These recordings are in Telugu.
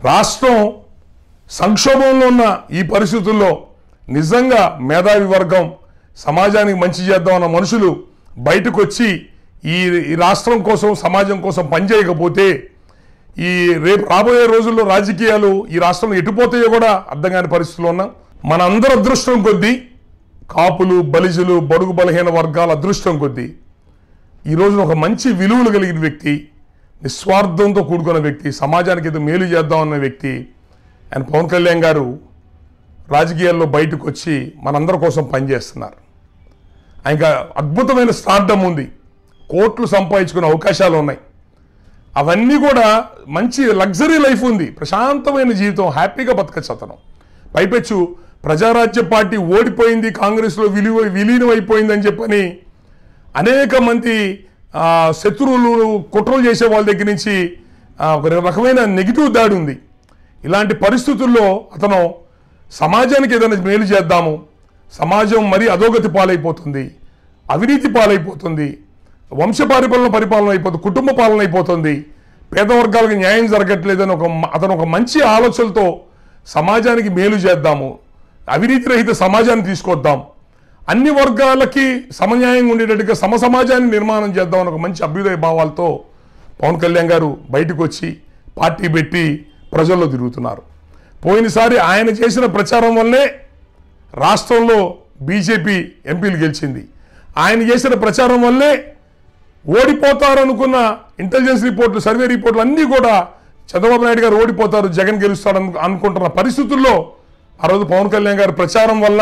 రాష్ట్రం సంక్షోభంలో ఉన్న ఈ పరిస్థితుల్లో నిజంగా మేధావి వర్గం సమాజానికి మంచి చేద్దామన్న మనుషులు బయటకు వచ్చి ఈ రాష్ట్రం కోసం సమాజం కోసం పనిచేయకపోతే ఈ రేపు రాబోయే రోజుల్లో రాజకీయాలు ఈ రాష్ట్రం ఎటుపోతాయో కూడా అర్థం కాని పరిస్థితుల్లో ఉన్నాం. మన అందరి అదృష్టం కొద్దీ కాపులు బలిజులు బడుగు బలహీన వర్గాల అదృష్టం కొద్దీ ఈరోజు ఒక మంచి విలువలు కలిగిన వ్యక్తి, నిస్వార్థంతో కూడుకున్న వ్యక్తి, సమాజానికి ఏదో మేలు చేద్దామన్న వ్యక్తి ఆయన పవన్ కళ్యాణ్ గారు రాజకీయాల్లో బయటకు వచ్చి మనందరి కోసం పనిచేస్తున్నారు. ఆయనకు అద్భుతమైన స్టార్డమ్ ఉంది, కోట్లు సంపాదించుకునే అవకాశాలు ఉన్నాయి. అవన్నీ కూడా మంచి లగ్జరీ లైఫ్ ఉంది, ప్రశాంతమైన జీవితం, హ్యాపీగా బతకచ్చు అతను. పైపెచ్చు ప్రజారాజ్య పార్టీ ఓడిపోయింది, కాంగ్రెస్లో విలీనం అయిపోయిందని చెప్పని అనేక మంది శత్రువులు కుట్రలు చేసే వాళ్ళ దగ్గర నుంచి ఒక రకమైన నెగిటివ్ దాడి ఉంది. ఇలాంటి పరిస్థితుల్లో అతను సమాజానికి ఏదైనా మేలు చేద్దాము, సమాజం మరీ అధోగతి పాలైపోతుంది, అవినీతి పాలైపోతుంది, పరిపాలన అయిపోతుంది, కుటుంబ పాలన అయిపోతుంది, పేద వర్గాలకు న్యాయం జరగట్లేదని అతను ఒక మంచి ఆలోచనలతో సమాజానికి మేలు చేద్దాము, అవినీతి రహిత సమాజాన్ని తీసుకొద్దాం, అన్ని వర్గాలకి సమన్యాయంగా ఉండేటట్టుగా సమాజాన్ని నిర్మాణం చేద్దామని ఒక మంచి అభ్యుదయ భావాలతో పవన్ కళ్యాణ్ గారు బయటకు వచ్చి పార్టీ పెట్టి ప్రజల్లో తిరుగుతున్నారు. పోయినసారి ఆయన చేసిన ప్రచారం వల్లే రాష్ట్రంలో బీజేపీ ఎంపీలు గెలిచింది. ఆయన చేసిన ప్రచారం వల్లే ఓడిపోతారనుకున్న ఇంటెలిజెన్స్ రిపోర్ట్లు, సర్వే రిపోర్ట్లు అన్నీ కూడా చంద్రబాబు నాయుడు గారు ఓడిపోతారు, జగన్ గెలుస్తాడు అనుకుంటున్న పరిస్థితుల్లో ఆ రోజు పవన్ కళ్యాణ్ గారి ప్రచారం వల్ల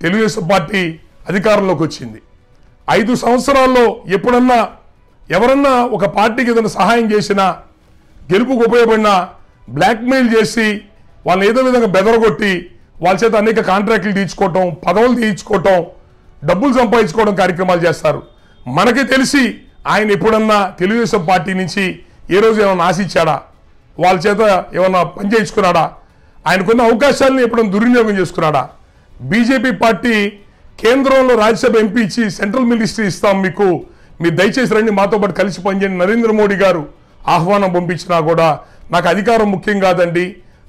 తెలుగుదేశం పార్టీ అధికారంలోకి వచ్చింది. 5 సంవత్సరాల్లో ఎప్పుడన్నా ఎవరన్నా ఒక పార్టీకి ఏదైనా సహాయం చేసినా, గెలుపుకు ఉపయోగపడినా బ్లాక్మెయిల్ చేసి వాళ్ళని ఏదో విధంగా బెదరగొట్టి వాళ్ళ చేత అనేక కాంట్రాక్టులు తీర్చుకోవటం, పదవులు తీర్చుకోవటం, డబ్బులు సంపాదించుకోవడం కార్యక్రమాలు చేస్తారు. మనకి తెలిసి ఆయన ఎప్పుడన్నా తెలుగుదేశం పార్టీ నుంచి ఏ రోజు ఏమైనా ఆశించాడా, వాళ్ళ చేత ఏమన్నా పని చేయించుకున్నాడా, ఆయనకున్న అవకాశాలను ఎప్పుడన్నా దుర్వినియోగం చేసుకున్నాడా? బీజేపీ పార్టీ కేంద్రంలో రాజ్యసభ ఎంపీ ఇచ్చి సెంట్రల్ మినిస్ట్రీ ఇస్తాం మీకు, మీరు దయచేసి రండి మాతో పాటు కలిసి పనిచేయండి నరేంద్ర మోడీ గారు ఆహ్వానం పంపించినా కూడా నాకు అధికారం ముఖ్యం కాదండి,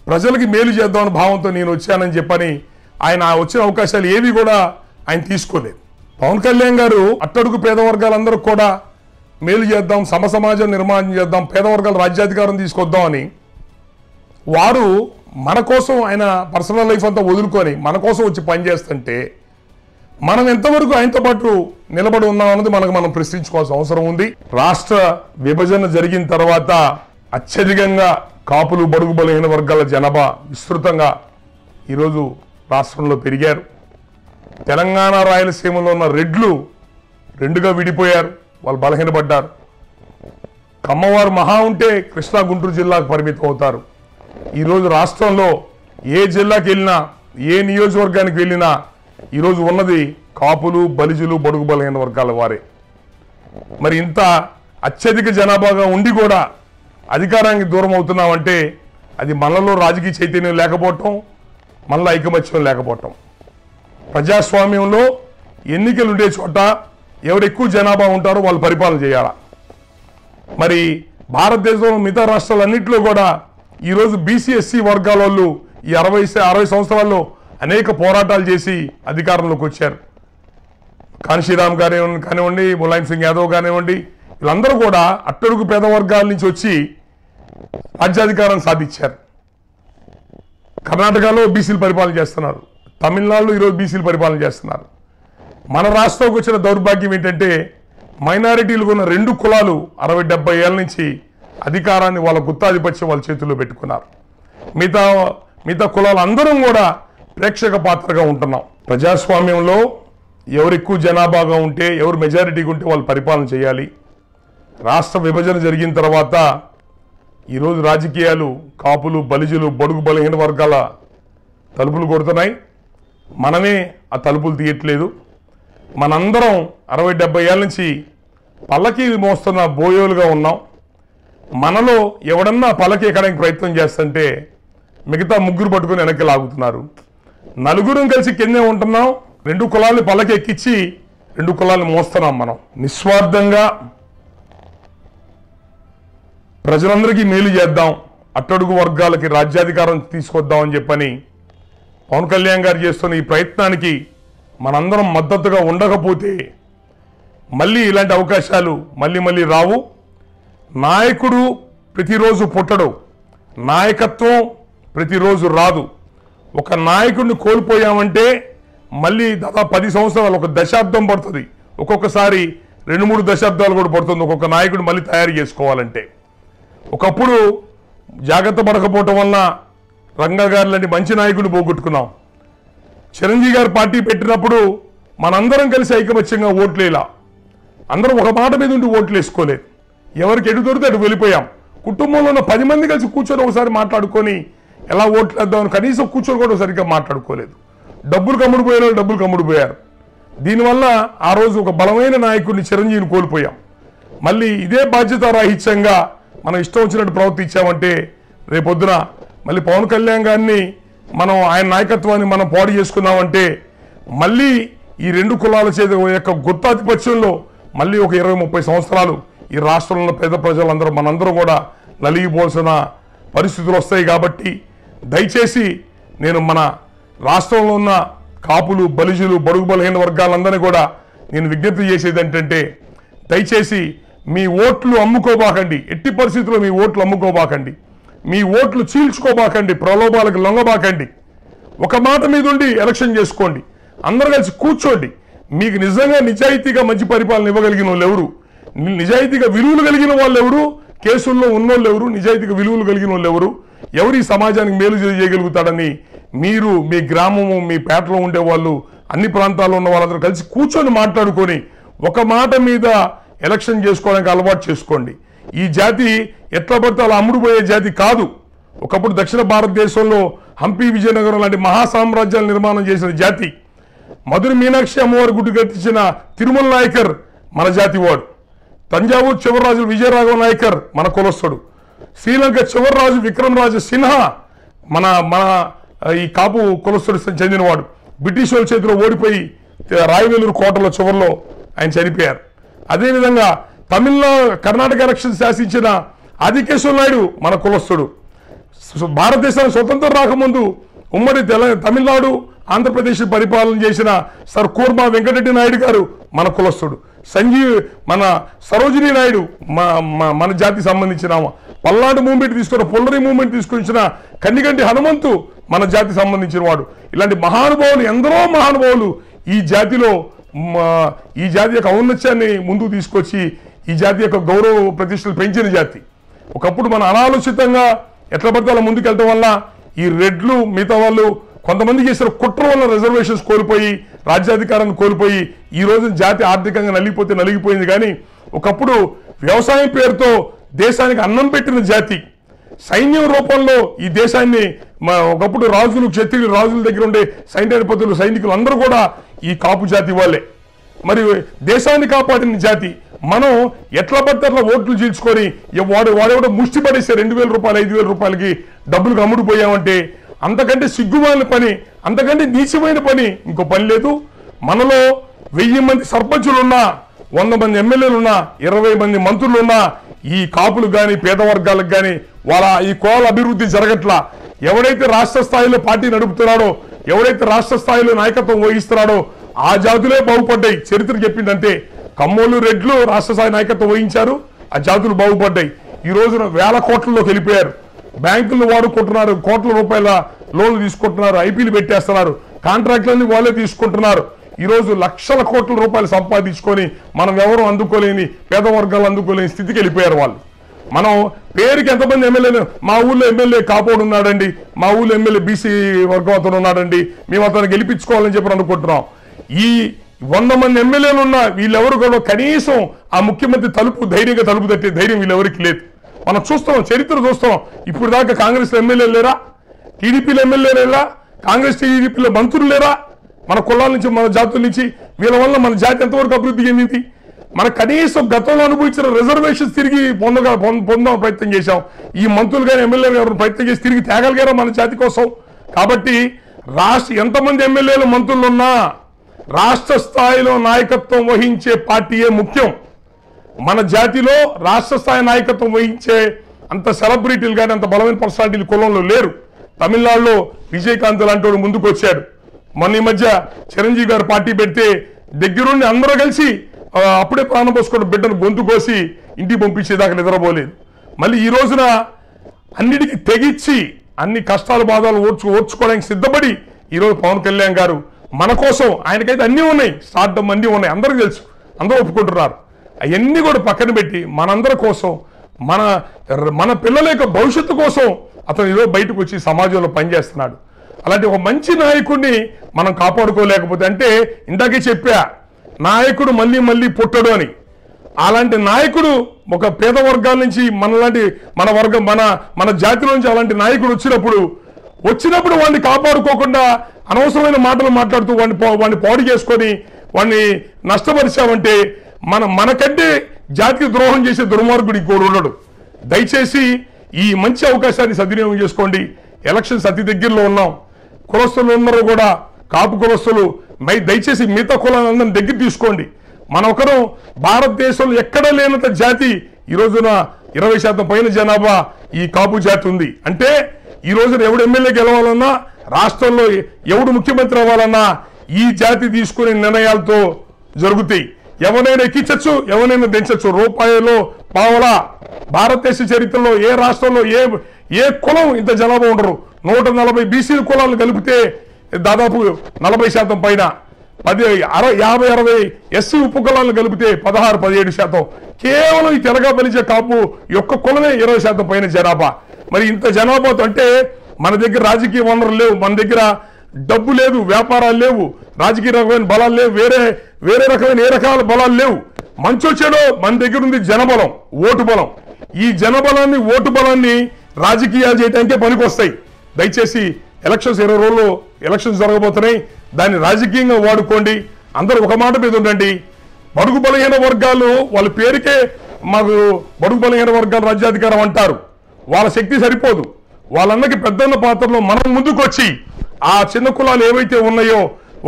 ప్రజలకి మేలు చేద్దామని భావంతో నేను వచ్చానని చెప్పని ఆయన వచ్చిన అవకాశాలు ఏవి కూడా ఆయన తీసుకోలేదు. పవన్ కళ్యాణ్ గారు అట్టడుగు పేద వర్గాలందరూ కూడా మేలు చేద్దాం, సమాజం నిర్మాణం చేద్దాం, పేద వర్గాల రాజ్యాధికారం తీసుకొద్దామని వారు మన కోసం ఆయన పర్సనల్ లైఫ్ అంతా వదులుకొని మన కోసం వచ్చి పనిచేస్తుంటే మనం ఎంతవరకు ఆయనతో పాటు నిలబడి ఉన్నాం అన్నది మనం ప్రశ్నించుకోవాల్సిన అవసరం ఉంది. రాష్ట్ర విభజన జరిగిన తర్వాత అత్యధికంగా కాపులు బడుగు బలహీన వర్గాల జనాభా విస్తృతంగా ఈరోజు రాష్ట్రంలో పెరిగారు. తెలంగాణ రాయలసీమలో ఉన్న రెడ్లు 2గా విడిపోయారు, వాళ్ళు బలహీనపడ్డారు. కమ్మవారు మహా ఉంటే కృష్ణా గుంటూరు జిల్లాకు పరిమితం అవుతారు. ఈరోజు రాష్ట్రంలో ఏ జిల్లాకి వెళ్ళినా, ఏ నియోజకవర్గానికి వెళ్ళినా ఈరోజు ఉన్నది కాపులు బలిజులు బడుగు బలహీన వర్గాల వారే. మరి ఇంత అత్యధిక జనాభాగా ఉండి కూడా అధికారానికి దూరం అవుతున్నామంటే అది మనలో రాజకీయ చైతన్యం లేకపోవటం, మనలో ఐకమత్యం లేకపోవటం. ప్రజాస్వామ్యంలో ఎన్నికలు ఉండే చోట ఎవరు ఎక్కువ జనాభా ఉంటారో వాళ్ళు పరిపాలన చేయాలా. మరి భారతదేశంలో మిగతా రాష్ట్రాలన్నింటిలో కూడా ఈరోజు బీసీ ఎస్సీ వర్గాల వాళ్ళు ఈ 60 సంవత్సరాల్లో అనేక పోరాటాలు చేసి అధికారంలోకి వచ్చారు. కాన్షీరామ్ కానివ్వండి, ములాయం సింగ్ యాదవ్ కానివ్వండి, వీళ్ళందరూ కూడా అట్టడుగు పేద వర్గాల నుంచి వచ్చి రాజ్యాధికారం సాధించారు. కర్ణాటకలో బీసీలు పరిపాలన చేస్తున్నారు, తమిళనాడులో ఈరోజు బీసీలు పరిపాలన చేస్తున్నారు. మన రాష్ట్రంకి వచ్చిన దౌర్భాగ్యం ఏంటంటే మైనారిటీలు ఉన్న 2 కులాలు 60-70 ఏళ్ళ నుంచి అధికారాన్ని వాళ్ళ గుత్తాధిపత్యం వాళ్ళ చేతుల్లో పెట్టుకున్నారు. మిగతా కులాలు అందరం కూడా ప్రేక్షక పాత్రగా ఉంటున్నాం. ప్రజాస్వామ్యంలో ఎవరు ఎక్కువ జనాభాగా ఉంటే, ఎవరు మెజారిటీగా ఉంటే వాళ్ళు పరిపాలన చేయాలి. రాష్ట్ర విభజన జరిగిన తర్వాత ఈరోజు రాజకీయాలు కాపులు బలిజులు బడుగు బలహీన వర్గాల తలుపులు కొడుతున్నాయి. మనమే ఆ తలుపులు తీయట్లేదు. మనందరం 60-70 ఏళ్ళ నుంచి పల్లకి మోస్తున్న బోయోలుగా ఉన్నాం. మనలో ఎవడన్నా పల్లకి ఎక్కడానికి ప్రయత్నం చేస్తుంటే మిగతా 3 పట్టుకుని వెనక్కి లాగుతున్నారు. 4 కలిసి కిందే ఉంటున్నాం. 2 కులాలని పల్లకి ఎక్కించి 2 కులాలను మోస్తున్నాం. మనం నిస్వార్థంగా ప్రజలందరికీ మేలు చేద్దాం, అట్టడుగు వర్గాలకి రాజ్యాధికారం తీసుకొద్దామని చెప్పని పవన్ కళ్యాణ్ గారు చేస్తున్న ఈ ప్రయత్నానికి మనందరం మద్దతుగా ఉండకపోతే మళ్ళీ ఇలాంటి అవకాశాలు మళ్ళీ రావు. నాయకుడు ప్రతిరోజు పుట్టడు, నాయకత్వం ప్రతిరోజు రాదు. ఒక నాయకుడిని కోల్పోయామంటే మళ్ళీ దాదాపు 10 సంవత్సరాలు, ఒక దశాబ్దం పడుతుంది, ఒక్కొక్కసారి 2-3 దశాబ్దాలు కూడా పడుతుంది ఒక్కొక్క నాయకుడు మళ్ళీ తయారు చేసుకోవాలంటే. ఒకప్పుడు జాగ్రత్త పడకపోవటం వలన రంగా గారు లాంటి మంచి నాయకుడిని పోగొట్టుకున్నాం. చిరంజీవి గారు పార్టీ పెట్టినప్పుడు మనందరం కలిసి ఐకమత్యంగా ఓట్లేలా, అందరం ఒక మాట మీద ఉండి ఓట్లు వేసుకోలేదు. ఎవరికి ఎటు దొరికితే అటు వెళ్ళిపోయాం. కుటుంబంలో ఉన్న 10 మంది కలిసి కూర్చొని ఒకసారి మాట్లాడుకొని ఎలా ఓట్లు వేద్దామని కనీసం కూర్చొని కూడా సరిగ్గా మాట్లాడుకోలేదు. డబ్బులు కమ్ముడిపోయిన వాళ్ళు డబ్బులు కమ్ముడిపోయారు. దీనివల్ల ఆ రోజు ఒక బలమైన నాయకుడిని చిరంజీవిని కోల్పోయాం. మళ్ళీ ఇదే బాధ్యత రాహిత్యంగా మనం ఇష్టం వచ్చినట్టు ప్రవర్తించామంటే రేపొద్దున మళ్ళీ పవన్ కళ్యాణ్ గారిని మనం ఆయన నాయకత్వాన్ని మనం పాడు చేసుకున్నామంటే మళ్ళీ ఈ 2 కులాల చేత యొక్క గుత్తాధిపత్యంలో మళ్ళీ ఒక 20-30 సంవత్సరాలు ఈ రాష్ట్రంలో పేద ప్రజలందరూ మనందరూ కూడా నలిగిపోవాల్సిన పరిస్థితులు వస్తాయి. కాబట్టి దయచేసి నేను మన రాష్ట్రంలో ఉన్న కాపులు, బలిజులు, బడుగు బలహీన వర్గాలందరినీ కూడా నేను విజ్ఞప్తి చేసేది ఏంటంటే దయచేసి మీ ఓట్లు అమ్ముకోబాకండి, ఎట్టి పరిస్థితుల్లో మీ ఓట్లు అమ్ముకోబాకండి, మీ ఓట్లు చీల్చుకోబాకండి, ప్రలోభాలకు లొంగబాకండి. ఒక మాట మీద ఉండి ఎలక్షన్ చేసుకోండి, అందరూ కలిసి కూర్చోండి. మీకు నిజంగా నిజాయితీగా మంచి పరిపాలన ఇవ్వగలిగిన వాళ్ళు ఎవరు, నిజాయితీగా విలువలు కలిగిన వాళ్ళు ఎవరు, కేసుల్లో ఉన్నోళ్ళు ఎవరు, నిజాయితీగా విలువలు కలిగిన వాళ్ళు ఎవరు, ఎవరు ఈ సమాజానికి మేలు చేయగలుగుతాడని మీరు మీ గ్రామము, మీ పేటలో ఉండేవాళ్ళు, అన్ని ప్రాంతాల్లో ఉన్న వాళ్ళందరూ కలిసి కూర్చొని మాట్లాడుకొని ఒక మాట మీద ఎలక్షన్ చేసుకోవడానికి అలవాటు చేసుకోండి. ఈ జాతి ఎట్లా పడితే అలా అమ్ముడుపోయే జాతి కాదు. ఒకప్పుడు దక్షిణ భారతదేశంలో హంపి, విజయనగరం లాంటి మహాసామ్రాజ్యాలు నిర్మాణం చేసిన జాతి. మధుర మీనాక్షి అమ్మవారి గుడి కట్టించిన తిరుమల నాయకర్ మన జాతి వాడు. తంజావూరు చివరిరాజు విజయరాఘవ నాయకర్ మన కులస్తుడు. శ్రీలంక చివరిరాజు విక్రమరాజు సిన్హా మన మన ఈ కాపు కులస్తుడు చెందినవాడు. బ్రిటిష్ వాళ్ళ చేతిలో ఓడిపోయి రాయవేలూరు కోటలో చివరిలో ఆయన చనిపోయారు. అదేవిధంగా కర్ణాటక ఎలక్షన్ శాసించిన ఆదికేశ్వర నాయుడు మన కులస్తుడు. భారతదేశానికి స్వతంత్రం రాకముందు ఉమ్మడి తమిళనాడు, ఆంధ్రప్రదేశ్ పరిపాలన చేసిన సర్ కూర్మా వెంకటరెడ్డి నాయుడు గారు మన కులస్తుడు. మన సరోజినీ నాయుడు మన జాతికి సంబంధించిన పల్నాడు మూవ్మెంట్ తీసుకున్న, పొల్లరి మూవ్మెంట్ తీసుకొచ్చిన కన్నిగంటి హనుమంతు మన జాతికి సంబంధించిన వాడు. ఇలాంటి మహానుభావులు, ఎందరో మహానుభావులు ఈ జాతిలో ఈ జాతి యొక్క ఔన్నత్యాన్ని ముందుకు తీసుకొచ్చి ఈ జాతి యొక్క గౌరవ ప్రతిష్టలు పెంచిన జాతి. ఒకప్పుడు మన అనాలోచితంగా ఎట్లా పడితే అలా ముందుకెళ్ళటం వల్ల ఈ రెడ్లు మిగతా వాళ్ళు కొంతమంది చేసిన కుట్ర వల్ల రిజర్వేషన్స్ కోల్పోయి, రాజ్యాధికారాన్ని కోల్పోయి ఈ రోజు జాతి ఆర్థికంగా నలిగిపోయింది. కానీ ఒకప్పుడు వ్యవసాయం పేరుతో దేశానికి అన్నం పెట్టిన జాతి, సైన్యం రూపంలో ఈ దేశాన్ని ఒకప్పుడు రాజులు, క్షత్రియులు, రాజుల దగ్గర ఉండే సైన్యాధిపతులు, సైనికులు అందరూ కూడా ఈ కాపు జాతి వాళ్ళే. మరి దేశాన్ని కాపాడిన జాతి మనం ఎట్లా పడితే అట్లా ఓట్లు చీల్చుకొని వాడెవడో ముష్టి పడేస్తే 2,000 రూపాయలు 5,000 రూపాయలకి డబ్బులకు అమ్ముడుపోయామంటే అంతకంటే సిగ్గుమాలిన పని, అంతకంటే నీచమైన పని ఇంకో పని లేదు. మనలో 1000 మంది సర్పంచులున్నా, 100 మంది ఎమ్మెల్యేలున్నా, 20 మంది మంత్రులున్నా ఈ కాపులకు కానీ పేద వర్గాలకు కానీ వాళ్ళ ఈ కోల అభివృద్ధి జరగట్లా. ఎవడైతే రాష్ట్ర స్థాయిలో పార్టీ నడుపుతున్నాడో, ఎవడైతే రాష్ట్ర స్థాయిలో నాయకత్వం వహిస్తున్నాడో ఆ జాతులే బాగుపడ్డాయి. చరిత్ర చెప్పిందంటే కమ్మోళ్ళు, రెడ్లు రాష్ట్ర స్థాయి నాయకత్వం వహించారు, ఆ జాతులు బాగుపడ్డాయి. ఈ రోజున 1000 కోట్లలోకి వెళ్ళిపోయారు. బ్యాంకులు వాడుకుంటున్నారు, కోట్ల రూపాయల లోన్లు తీసుకుంటున్నారు, ఐపీలు పెట్టేస్తున్నారు, కాంట్రాక్ట్లన్నీ వాళ్ళే తీసుకుంటున్నారు. ఈరోజు లక్షల కోట్ల రూపాయలు సంపాదించుకొని మనం ఎవరు అందుకోలేని, పేద వర్గాలు అందుకోలేని స్థితికి వెళ్ళిపోయారు వాళ్ళు. మనం పేరుకి ఎంతమంది ఎమ్మెల్యేలు, మా ఊళ్ళో ఎమ్మెల్యే కాపోడు ఉన్నాడండి, మా ఊళ్ళో ఎమ్మెల్యే బీసీ వర్గం అతను ఉన్నాడండి, మేము అతను గెలిపించుకోవాలని చెప్పి అనుకుంటున్నాం. ఈ 100 మంది ఎమ్మెల్యేలు ఉన్న వీళ్ళెవరు కూడా కనీసం ఆ ముఖ్యమంత్రి ధైర్యంగా తలుపు తట్టే ధైర్యం వీళ్ళెవరికి లేదు. మనం చూస్తున్నాం, చరిత్ర చూస్తున్నాం. ఇప్పుడు దాకా కాంగ్రెస్ ఎమ్మెల్యేలు లేరా, టీడీపీలో ఎమ్మెల్యేలు లేరా, కాంగ్రెస్ టీడీపీలో మంత్రులు లేరా? మన కులాల నుంచి, మన జాతుల నుంచి వీళ్ళ వల్ల మన జాతి ఎంతవరకు అభివృద్ధి చెందింది? మన కనీసం గతంలో అనుభవించిన రిజర్వేషన్స్ తిరిగి పొందాం ప్రయత్నం చేశాం. ఈ మంత్రులు కానీ ఎమ్మెల్యేలు గారు ప్రయత్నం చేసి తిరిగి తేగలిగారా మన జాతి కోసం? కాబట్టి ఎంతమంది ఎమ్మెల్యేలు, మంత్రులు ఉన్నా రాష్ట్ర స్థాయిలో నాయకత్వం వహించే పార్టీయే ముఖ్యం. మన జాతిలో రాష్ట్ర స్థాయి నాయకత్వం వహించే అంత సెలబ్రిటీలు కానీ అంత బలమైన పర్సనాలిటీలు కులంలో లేరు. తమిళనాడులో విజయకాంత్ లాంటి ముందుకు వచ్చాడు. మొన్న ఈ మధ్య చిరంజీవి గారు పార్టీ పెడితే దగ్గరుండి అందరూ కలిసి అప్పుడే ప్రాణం పోసుకున్న బిడ్డను గొంతు కోసి ఇంటికి పంపించేదాకా నిద్రపోలేదు. మళ్ళీ ఈ రోజున అన్నిటికీ తెగించి అన్ని కష్టాలు బాధలు ఓర్చుకోవడానికి సిద్ధపడి ఈరోజు పవన్ కళ్యాణ్ గారు మన కోసం, ఆయనకైతే అన్నీ ఉన్నాయి, స్టార్టమ్ అన్నీ ఉన్నాయి, అందరికీ తెలుసు, అందరూ ఒప్పుకుంటున్నారు. అవన్నీ కూడా పక్కన పెట్టి మనందరి కోసం, మన పిల్లల యొక్క భవిష్యత్తు కోసం అతను ఈరోజు బయటకు వచ్చి సమాజంలో పనిచేస్తున్నాడు. అలాంటి ఒక మంచి నాయకుడిని మనం కాపాడుకోలేకపోతే, అంటే ఇందాకే చెప్పా నాయకుడు మళ్ళీ మళ్ళీ పుట్టడు అని, అలాంటి నాయకుడు ఒక పేద వర్గాల నుంచి మన జాతి నుంచి అలాంటి నాయకుడు వచ్చినప్పుడు వాడిని కాపాడుకోకుండా అనవసరమైన మాటలు మాట్లాడుతూ వాడిని పాడు చేసుకొని వాడిని నష్టపరిచామంటే మనకంటే జాతికి ద్రోహం చేసే దుర్మార్గుడు ఇంకోడు ఉండడు. దయచేసి ఈ మంచి అవకాశాన్ని సద్వినియోగం చేసుకోండి. ఎలక్షన్స్ అతి దగ్గరలో ఉన్నాం. కులస్తులు ఉన్నారు కూడా, కాపు కులస్తులు దయచేసి మిగతా కులాలందరినీ దగ్గర తీసుకోండి. మనొకరు భారతదేశంలో ఎక్కడా లేనంత జాతి ఈ రోజున 20% పైన జనాభా ఈ కాపు జాతి ఉంది. అంటే ఈ రోజున ఎవడు ఎమ్మెల్యే గెలవాలన్నా, రాష్ట్రంలో ఎవడు ముఖ్యమంత్రి అవ్వాలన్నా ఈ జాతి తీసుకునే నిర్ణయాలతో జరుగుతాయి. ఎవరైనా ఎక్కించచ్చు, ఎవరైనా దించచ్చు. రూపాయలో పావలా భారతదేశ చరిత్రలో ఏ రాష్ట్రంలో ఏ కులం ఇంత జనాభా ఉండరు. 140 బీసీ కులాలను కలిపితే దాదాపు 40% పైన, 50-60 ఎస్సీ ఉపకులాలను కలిపితే 16-17%. కేవలం ఈ తెలగా బలిచే కాపు యొక్క కులమే 20% పైన జనాభా. మరి ఇంత జనాభాతో అంటే మన దగ్గర రాజకీయ వనరులు లేవు, మన దగ్గర డబ్బు లేదు, వ్యాపారాలు లేవు, రాజకీయ రకమైన బలాలు లేవు, వేరే రకమైన ఏ రకాల బలాలు లేవు. మంచొచ్చాడో మన దగ్గర ఉంది జనబలం, ఓటు బలం. ఈ జనబలాన్ని, ఓటు బలాన్ని రాజకీయాలు చేయడానికే పనికొస్తాయి. దయచేసి ఎలక్షన్స్ 20 రోజుల్లో ఎలక్షన్స్ జరగబోతున్నాయి, దాన్ని రాజకీయంగా వాడుకోండి. అందరూ ఒక మాట మీద ఉండండి. బడుగు బలహీన వర్గాలు వాళ్ళ పేరుకే మాకు బడుగు బలహీన వర్గాలు రాజ్యాధికారం అంటారు. వాళ్ళ శక్తి సరిపోదు. వాళ్ళందరికీ పెద్దన్న పాత్రలో మనం ముందుకు వచ్చి ఆ చిన్న కులాలు ఏవైతే ఉన్నాయో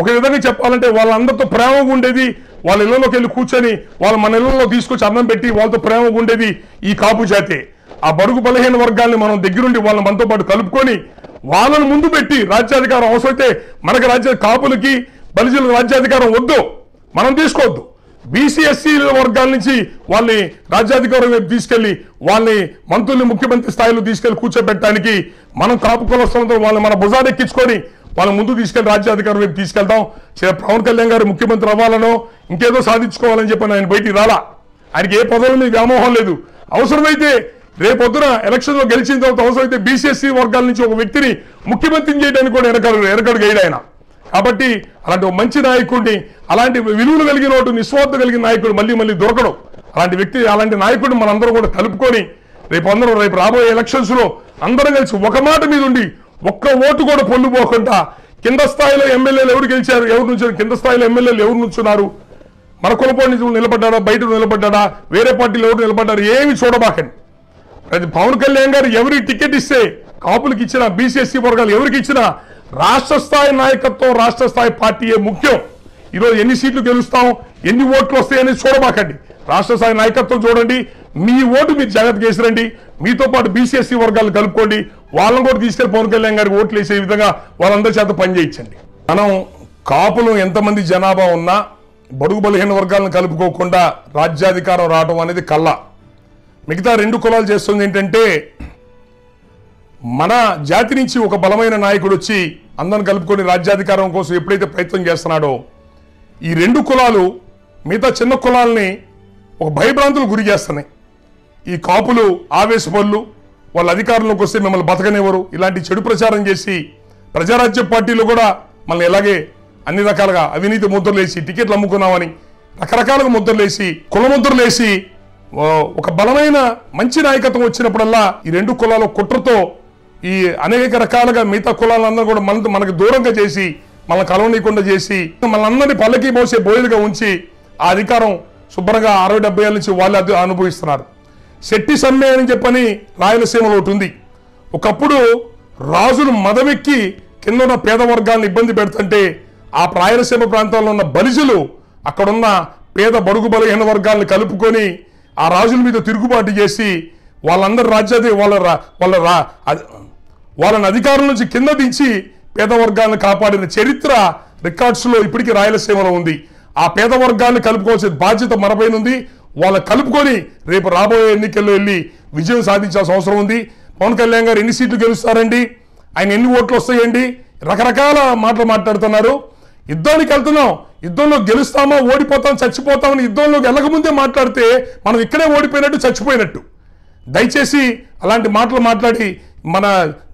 ఒక విధంగా చెప్పాలంటే వాళ్ళందరితో ప్రేమగా ఉండేది, వాళ్ళ ఇళ్లలోకి వెళ్ళి కూర్చొని మన ఇళ్లలో తీసుకొచ్చి అన్నం పెట్టి వాళ్ళతో ప్రేమగా ఉండేది ఈ కాపు జాతే. ఆ బడుగు బలహీన వర్గాల్ని మనం దగ్గరుండి మనతో పాటు కలుపుకొని వాళ్ళను ముందు పెట్టి రాజ్యాధికారం అవసరమైతే మనకి కాపులకి బలిజలకు రాజ్యాధికారం వద్దు, మనం తీసుకోవద్దు. బీసీ ఎస్సీ వర్గాల నుంచి వాళ్ళని రాజ్యాధికారం వైపు తీసుకెళ్లి వాళ్ళని మంత్రుల్ని ముఖ్యమంత్రి స్థాయిలో తీసుకెళ్లి కూర్చోబెట్టడానికి మనం కాపు కులస్తులతో వాళ్ళని మన భుజాన్ని ఎక్కించుకొని వాళ్ళ ముందు తీసుకెళ్లి రాజ్యాధికారం వైపు తీసుకెళ్తాం. పవన్ కళ్యాణ్ గారు ముఖ్యమంత్రి అవ్వాలనో ఇంకేదో సాధించుకోవాలని చెప్పి ఆయన బయటికి రాలా. ఆయనకి ఏ పదవుల మీద వ్యామోహం లేదు. అవసరమైతే రేపొద్దున ఎలక్షన్లో గెలిచిన తర్వాత అవసరమైతే బీసీఎస్సీ వర్గాల నుంచి ఒక వ్యక్తిని ముఖ్యమంత్రిని చేయడానికి కూడా ఎనకడు గైడ్ ఆయన. కాబట్టి అలాంటి ఒక మంచి నాయకుడిని, అలాంటి విలువలు కలిగిన ఒకటి నిస్వార్థ కలిగిన నాయకుడు మళ్ళీ దొరకడం. అలాంటి నాయకుడిని మనందరూ కూడా కలుపుకొని రేపు రాబోయే ఎలక్షన్స్ లో అందరం కలిసి ఒక మాట మీద ఉండి ఒక్క ఓటు కూడా పొల్లుపోకుండా కింద స్థాయిలో ఎమ్మెల్యేలు ఎవరు గెలిచారు, ఎవరు నుంచారు, కింద స్థాయిలో ఎమ్మెల్యేలు ఎవరు నుంచున్నారు, మన కులపోటి నుంచి నిలబడ్డాడా, బయట నిలబడ్డాడా, వేరే పార్టీలు ఎవరు నిలబడ్డారు, ఏమి చూడబాకండి. పవన్ కళ్యాణ్ గారు ఎవరికి టికెట్ ఇస్తే కాపులకు ఇచ్చినా, బీసీఎస్సీ వర్గాలు ఎవరికి ఇచ్చినా రాష్ట్ర స్థాయి నాయకత్వం, రాష్ట్ర స్థాయి పార్టీయే ముఖ్యం. ఈరోజు ఎన్ని సీట్లు గెలుస్తాం, ఎన్ని ఓట్లు వస్తాయని చూడబాకండి. రాష్ట్ర స్థాయి నాయకత్వం చూడండి. మీ ఓటు మీరు జాగ్రత్తగా వేసిరండి. మీతో పాటు బీసీఎస్సీ వర్గాలు కలుపుకోండి. వాళ్ళని కూడా తీసుకెళ్లి పవన్ కళ్యాణ్ గారికి ఓట్లు వేసే విధంగా వాళ్ళందరి చేత పనిచేయించండి. మనం కాపులు ఎంతమంది జనాభా ఉన్నా బడుగు బలహీన వర్గాలను కలుపుకోకుండా రాజ్యాధికారం రావడం అనేది కల్లా. మిగతా రెండు కులాలు చేస్తుంది ఏంటంటే మన జాతి నుంచి ఒక బలమైన నాయకుడు వచ్చి అందరిని కలుపుకొని రాజ్యాధికారం కోసం ఎప్పుడైతే ప్రయత్నం చేస్తున్నాడో ఈ రెండు కులాలు మిగతా చిన్న కులాలని ఒక భయభ్రాంతులు గురి చేస్తున్నాయి. ఈ కాపులు ఆవేశపరులు, వాళ్ళ అధికారంలోకి వస్తే మిమ్మల్ని బతకనివ్వరు, ఇలాంటి చెడు ప్రచారం చేసి ప్రజారాజ్య పార్టీలు కూడా మనల్ని ఎలాగే అన్ని రకాలుగా అవినీతి ముద్రలేసి టికెట్లు అమ్ముకున్నామని రకరకాలుగా ముద్రలేసి కుల ముద్రలేసి ఒక బలమైన మంచి నాయకత్వం వచ్చినప్పుడల్లా ఈ రెండు కులాల కుట్రతో ఈ అనేక రకాలుగా మిగతా కులాలందరూ కూడా మనకు దూరంగా చేసి మనల్ని కలవనీయకుండా చేసి మనందరినీ పల్లకి మోసే బోయలుగా ఉంచి ఆ అధికారం శుభ్రంగా 60-70 ఏళ్ళ నుంచి వాళ్ళు అనుభవిస్తున్నారు. శెట్టి సమ్మె అని చెప్పని రాయలసీమలో ఒకటి ఉంది. ఒకప్పుడు రాజులు మదవెక్కి కింద ఉన్న పేద వర్గాలను ఇబ్బంది పెడుతుంటే ఆ రాయలసీమ ప్రాంతాల్లో ఉన్న బలిజులు అక్కడున్న పేద బడుగు బలహీన వర్గాలను కలుపుకొని ఆ రాజుల మీద తిరుగుబాటు చేసి వాళ్ళందరూ వాళ్ళని అధికారం నుంచి కింద దించి పేద వర్గాలను కాపాడిన చరిత్ర రికార్డ్స్లో ఇప్పటికీ రాయలసీమలో ఉంది. ఆ పేద వర్గాన్ని కలుపుకోవాల్సిన బాధ్యత మనపైన ఉంది. వాళ్ళని కలుపుకొని రేపు రాబోయే ఎన్నికల్లో వెళ్ళి విజయం సాధించాల్సిన అవసరం ఉంది. పవన్ కళ్యాణ్ గారు ఎన్ని సీట్లు గెలుస్తారండి, ఆయన ఎన్ని ఓట్లు వస్తాయండి, రకరకాల మాటలు మాట్లాడుతున్నారు. యుద్ధానికి వెళ్తున్నాం, యుద్ధంలో గెలుస్తామా ఓడిపోతాం చచ్చిపోతామని యుద్ధంలోకి వెళ్ళకముందే మాట్లాడితే మనం ఇక్కడే ఓడిపోయినట్టు చచ్చిపోయినట్టు. దయచేసి అలాంటి మాటలు మాట్లాడి మన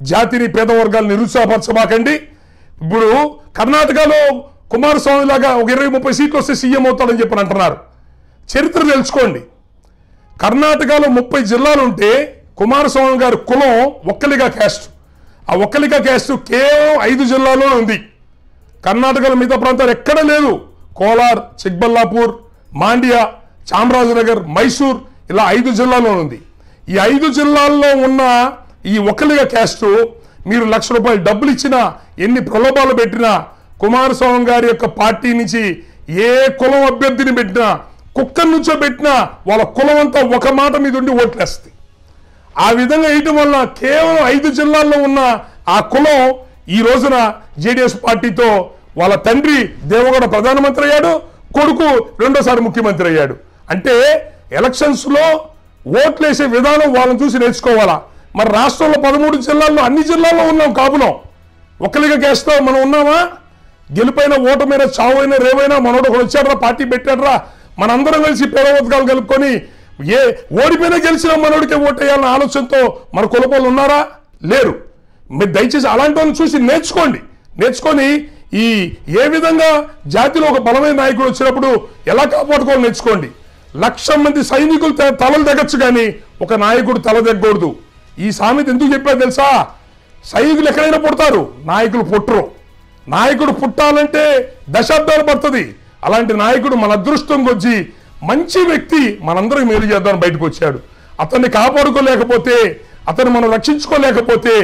జాతిని పేద వర్గాలను నిరుత్సాహపరచబాకండి. ఇప్పుడు కర్ణాటకలో కుమారస్వామి లాగా ఒక 20-30 సీట్లు వస్తే సీఎం అవుతాడని చెప్పని అంటున్నారు. చరిత్ర తెలుసుకోండి. కర్ణాటకలో 30 జిల్లాలు ఉంటే కుమారస్వామి గారి కులం ఒక్కలిగా క్యాస్ట్. ఆ ఒక్కలిగా క్యాస్ట్ కేవలం 5 జిల్లాల్లో ఉంది. కర్ణాటకలో మిగతా ప్రాంతాలు ఎక్కడ లేదు. కోలార్, చిక్బల్లాపూర్, మాండ్యా, చామరాజనగర్, మైసూర్ ఇలా 5 జిల్లాల్లో ఉంది. ఈ 5 జిల్లాల్లో ఉన్న ఈ ఒక్కలిగా క్యాస్ట్ మీరు ₹1,00,000 డబ్బులు ఇచ్చినా, ఎన్ని ప్రలోభాలు పెట్టినా, కుమారస్వామి గారి యొక్క పార్టీ నుంచి ఏ కులం అభ్యర్థిని పెట్టినా, కుక్కర్ నుంచో పెట్టినా వాళ్ళ కులం అంతా ఒక మాట మీద ఉండి ఓట్లేస్తాయి. ఆ విధంగా వేయటం వల్ల కేవలం 5 జిల్లాల్లో ఉన్న ఆ కులం ఈ రోజున జేడీఎస్ పార్టీతో వాళ్ళ తండ్రి దేవగౌడ ప్రధానమంత్రి అయ్యాడు, కొడుకు రెండోసారి ముఖ్యమంత్రి అయ్యాడు. అంటే ఎలక్షన్స్లో ఓట్లేసే విధానం వాళ్ళని చూసి నేర్చుకోవాలా. మరి రాష్ట్రంలో 13 జిల్లాల్లో అన్ని జిల్లాల్లో ఉన్నాం కాపులం. ఒక్కలిగా కేస్తో మనం ఉన్నామా? గెలుపైన ఓటమైన చావైనా రేవైనా మనోడు ఒకడు వచ్చాడరా, పార్టీ పెట్టాడరా, మనందరం కలిసి పేద వర్గాలు కలుపుకొని ఓడిపోయినా గెలిచిన మనోడికే ఓటేయాలన్న ఆలోచనతో మన కులపోళ్ళు ఉన్నారా? లేరు. మీరు దయచేసి అలాంటి వాళ్ళని చూసి నేర్చుకొని ఏ విధంగా జాతిలో ఒక బలమైన నాయకుడు వచ్చినప్పుడు ఎలా కాపాడుకోవాలో నేర్చుకోండి. 1,00,000 మంది సైనికులు తలలు తెగచ్చు కానీ ఒక నాయకుడు తల తెగకూడదు. ఈ సామెత ఎందుకు చెప్పారు తెలుసా? సైనికులు ఎక్కడైనా పుడతారు, నాయకులు పుట్టరు. నాయకుడు పుట్టాలంటే దశాబ్దాలు పడుతుంది. అలాంటి నాయకుడు మన అదృష్టం కొచ్చి మంచి వ్యక్తి మనందరికి మేలు చేద్దామని బయటకు వచ్చాడు. అతన్ని కాపాడుకోలేకపోతే, అతన్ని మనం రక్షించుకోలేకపోతే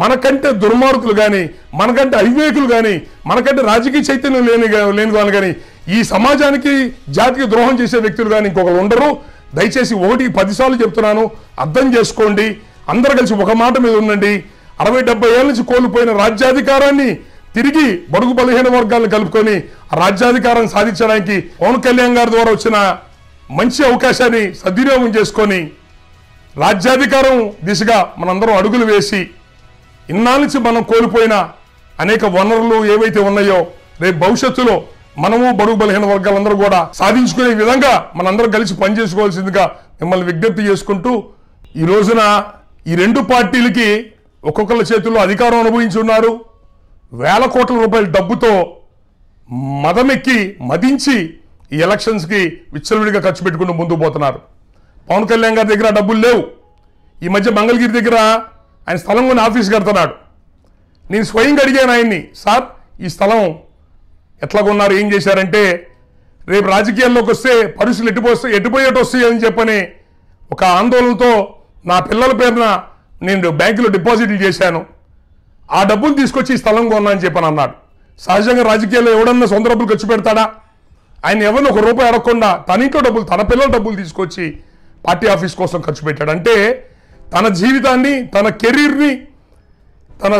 మనకంటే దుర్మార్గులు కానీ, మనకంటే అవివేకులు కానీ, మనకంటే రాజకీయ చైతన్యం లేని వాళ్ళు కానీ, ఈ సమాజానికి జాతికి ద్రోహం చేసే వ్యక్తులు కానీ ఇంకొకరు ఉండరు. దయచేసి 1కి 10 సార్లు చెప్తున్నాను, అర్థం చేసుకోండి. అందరూ కలిసి ఒక మాట మీద ఉండండి. 60-70 ఏళ్ళ నుంచి కోల్పోయిన రాజ్యాధికారాన్ని తిరిగి బడుగు బలహీన వర్గాలను కలుపుకొని ఆ రాజ్యాధికారాన్ని సాధించడానికి పవన్ కళ్యాణ్ గారి ద్వారా వచ్చిన మంచి అవకాశాన్ని సద్వినియోగం చేసుకొని రాజ్యాధికారం దిశగా మనందరం అడుగులు వేసి ఇన్నాళ్ళ నుంచి మనం కోల్పోయిన అనేక వనరులు ఏవైతే ఉన్నాయో రేపు భవిష్యత్తులో మనము బడుగు బలహీన వర్గాలందరూ కూడా సాధించుకునే విధంగా మనందరం కలిసి పనిచేసుకోవాల్సిందిగా మిమ్మల్ని విజ్ఞప్తి చేసుకుంటూ, ఈ రోజున ఈ 2 పార్టీలకి ఒక్కొక్కళ్ళ చేతుల్లో అధికారం అనుభవించి ఉన్నారు. వేల కోట్ల రూపాయల డబ్బుతో మదించి ఈ ఎలక్షన్స్కి విచ్చలవిడిగా ఖర్చు పెట్టుకుంటూ ముందుకు పోతున్నారు. పవన్ కళ్యాణ్ గారి దగ్గర డబ్బులు లేవు. ఈ మధ్య మంగళగిరి దగ్గర ఆయన స్థలం కొని ఆఫీస్ కడుతున్నాడు. నేను స్వయంగా అడిగాను ఆయన్ని, సార్ ఈ స్థలం ఎట్లా కొన్నారు, ఏం చేశారంటే, రేపు రాజకీయాల్లోకి వస్తే పరిస్థితులు ఎటుపోయేట్టు వస్తాయి అని చెప్పని ఒక ఆందోళనతో నా పిల్లల పేరున నేను బ్యాంకులో డిపాజిట్లు చేశాను, ఆ డబ్బులు తీసుకొచ్చి ఈ స్థలం కొన్నా అని చెప్పని అన్నాడు. సహజంగా రాజకీయాల్లో ఎవడన్నా సొంత డబ్బులు ఖర్చు పెడతాడా? ఆయన ఎవరిని ₹1 అడగకుండా తన ఇంట్లో డబ్బులు, తన పిల్లల డబ్బులు తీసుకొచ్చి పార్టీ ఆఫీస్ కోసం ఖర్చు పెట్టాడు. అంటే తన జీవితాన్ని, తన కెరీర్ని,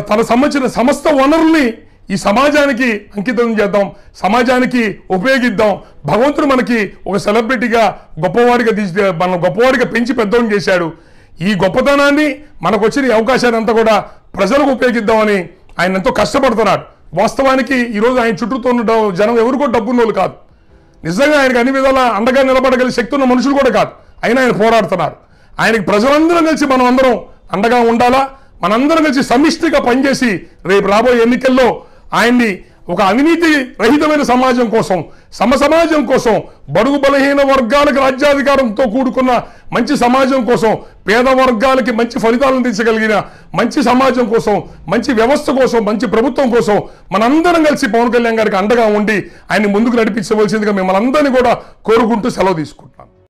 తన సంబంధించిన సమస్త వనరుల్ని ఈ సమాజానికి అంకితం చేద్దాం, సమాజానికి ఉపయోగిద్దాం. భగవంతుడు మనకి ఒక సెలబ్రిటీగా గొప్పవాడిగా పెంచి పెద్దవాడిని చేశాడు. ఈ గొప్పతనాన్ని మనకు వచ్చిన అవకాశాన్ని అంతా కూడా ప్రజలకు ఉపయోగిద్దామని ఆయన ఎంతో కష్టపడుతున్నాడు. వాస్తవానికి ఈరోజు ఆయన చుట్టూతో ఉన్న జనం ఎవరు కూడా డబ్బున్న వాళ్ళు కాదు. నిజంగా ఆయనకు అన్ని విధాలా అండగా నిలబడగలిగే శక్తి ఉన్న మనుషులు కూడా కాదు. అయినా ఆయన పోరాడుతున్నాడు. ఆయనకి ప్రజలందరం కలిసి మనం అందరం అండగా ఉండాలా. మనందరం కలిసి సమిష్టిగా పనిచేసి రేపు రాబోయే ఎన్నికల్లో ఆయన్ని ఒక అవినీతి రహితమైన సమాజం కోసం, సమాజం కోసం, బడుగు బలహీన వర్గాలకు రాజ్యాధికారంతో కూడుకున్న మంచి సమాజం కోసం, పేద వర్గాలకి మంచి ఫలితాలను తీర్చగలిగిన మంచి సమాజం కోసం, మంచి వ్యవస్థ కోసం, మంచి ప్రభుత్వం కోసం మనందరం కలిసి పవన్ కళ్యాణ్ గారికి అండగా ఉండి ఆయన్ని ముందుకు నడిపించవలసిందిగా మిమ్మల్ని అందరినీ కూడా కోరుకుంటూ సెలవు తీసుకుంటాం.